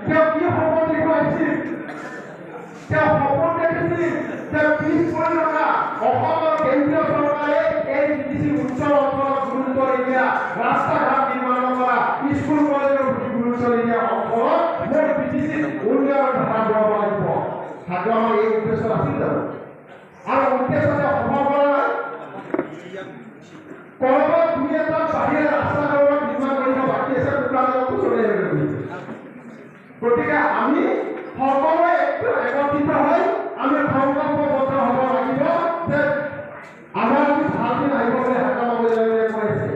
তেওঁ কি সপোন দেখুৱাইছিল তেওঁ সপোন দেখিছিল যে পিছ পৰি থকা অসমৰ কেন্দ্ৰীয় চৰকাৰে এই বিটিচি উচ্চ অঞ্চলত গুৰুত্ব নিদিয়া ৰাস্তা ঘাট নিৰ্মাণ কৰা স্কুল কলেজৰ গুৰুত্ব নিদিয়া অঞ্চলত মোৰ বিটিচি উন্নয়নৰ ধাৰা বঢ়াব লাগিব সেইটো আমাৰ এই উদ্দেশ্য আছিল জানো আৰু উদ্দেশ্যতে সফল কৰা নাই কৰবাত দুই এটা বাহিৰে ৰাস্তা ঘাট নিৰ্মাণ কৰিব বাকী আছে কোকৰাঝাৰত চলি আহিব গতিকে আমি সকলোৱে একত্ৰিত হৈ আমি সংকল্পবদ্ধ হ'ব লাগিব যে আমাৰ আমি ভাল দিন আহিব বুলি হাত মাৰিবলৈ কৈছে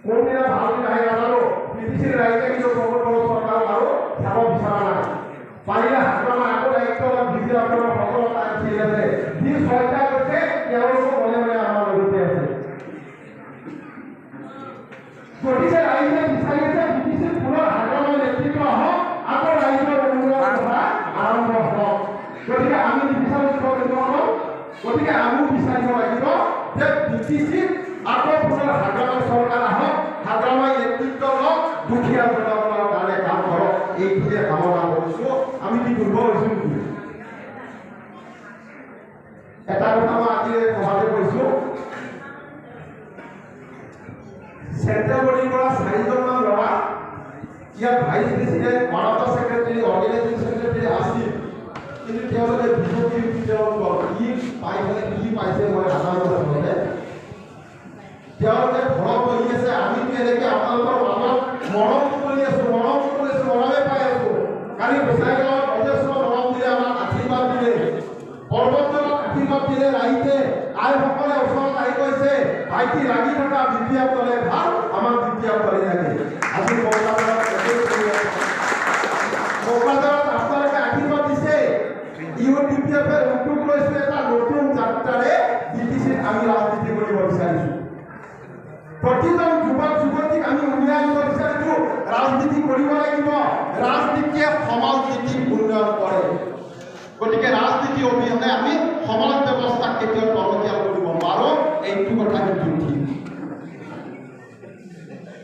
কোনদিনা ভাল দিন আহে নাজানো বিটিচিৰ ৰাইজে কিন্তু বহুত বড় চৰকাৰ আৰু চাব বিচৰা নাই পাৰিলে হাত মাৰা আকৌ দায়িত্ব বিজেপি আপোনাৰ সকলো টাইম ঠিক আছে যি চৰকাৰ কৈছে তেওঁলোকৰ মনে মনে আমাৰ লগতে আছে গতিকে ৰাইজে বিচাৰিছে বিটিচিৰ পুনৰ হাতৰ নেতৃত্ব হওক আকৌ ৰাইজৰ উন্নয়নৰ কথা আৰম্ভ হওক গতিকে আমি বিচাৰিব গতিকে আমিও বিচাৰিব লাগিব যে বিটিচিত আকৌ পুনৰ হাগ্ৰামাৰ চৰকাৰ আহক হাগ্ৰামাৰ নেতৃত্ব লওক দুখীয়া জনগণৰ কাৰণে কাম কৰক এইটোৱে কামনা কৰিছোঁ আমি কি দুৰ্বল হৈছোঁ নেকি এটা কথা মই আজি সভাতে কৈছোঁ চেণ্ট্ৰেল বডিৰ পৰা 4জনমান ল'ৰা ইয়াত ভাইচ প্ৰেচিডেণ্ট মানৱতা ছেক্ৰেটাৰী অৰ্গেনাইজিং ছেক্ৰেটাৰী আছিল কিন্তু তেওঁলোকে বিজেপিৰ ভিতৰত কি পাইছে কি পাইছে মই নাজানো আচলতে তেওঁলোকে ঘৰত বহি আছে আমি কেনেকৈ আপোনালোকৰ মানুহক মৰম কৰি আছোঁ মৰমে পাই আছোঁ কালি গোসাইগাঁৱত অজস্ৰ মৰম দিলে আমাক আশীৰ্বাদ দিলে পৰ্বতত আশীৰ্বাদ দিলে ৰাইজে আইসকলে ওচৰত আহি কৈছে ভাইটি লাগি থকা বিপিএফ দলে ভাল আমাৰ বিপিএফ দলে লাগে আজি কোকৰাঝাৰত আপোনালোকে আশীৰ্বাদ দিছে ইউ বিপিএফৰ উদ্যোগ লৈছে এটা নতুন যাত্ৰাৰে বিটিচিত আমি ৰাজনীতি কৰিব বিচাৰিছোঁ প্ৰতিজন যুৱক যুৱতীক আমি উন্নয়ন কৰিব বিচাৰিছোঁ ৰাজনীতি কৰিব লাগিব ৰাজনীতিয়ে সমাজ নীতিক উন্নয়ন কৰে গতিকে ৰাজনীতি অবিহনে আমি সমাজ ব্যৱস্থাক কেতিয়াও টনকিয়াল কৰিব নোৱাৰোঁ এইটো কথা কিন্তু ঠিক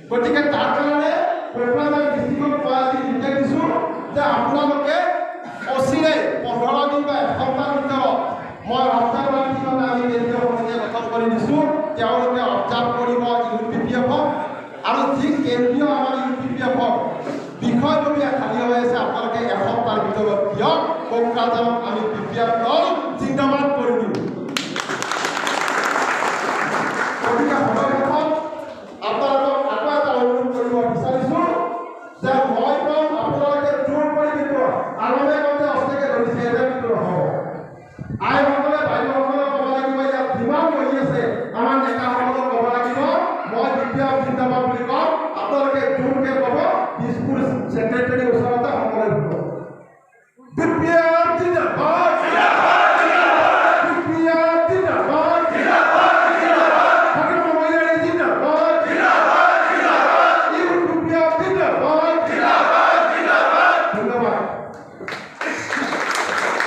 গতিকে তাৰ কাৰণে কোকৰাঝাৰ ডিষ্ট্ৰিক্টত মই আজি নিৰ্দেশ দিছোঁ যে আপোনালোকে অচিৰে 15 দিন বা এসপ্তাহৰ ভিতৰত মই অবজাৰ্ভ কৰিম আমি কেন্দ্ৰীয় সমিতিয়ে গঠন কৰি দিছোঁ তেওঁলোকে অবজাৰ্ভ কৰিব ইউপিপিএফক আৰু যি কেন্দ্ৰীয় আমাৰ ইউপিপিএফক বিষয়ববীয়া খালী হৈ আছে আপোনালোকে এসপ্তাহৰ ভিতৰত দিয়ক কোকৰাঝাৰত আমি বিপিএফ দল জিন্দাবাদ কৰি দিম গতিকে সভাখন আপোনালোকক আকৌ এটা অনুৰোধ কৰিব বিচাৰিছোঁ যে মই কম আপোনালোকে জোৰ কৰি দিব আৰম্ভে কওঁতে অস্তাকে ধৰিছে এটা কিন্তু নহ'ব আইসকলে বাইদেউসকলে ক'ব লাগিব ইয়াত যিমান বহি আছে আমাৰ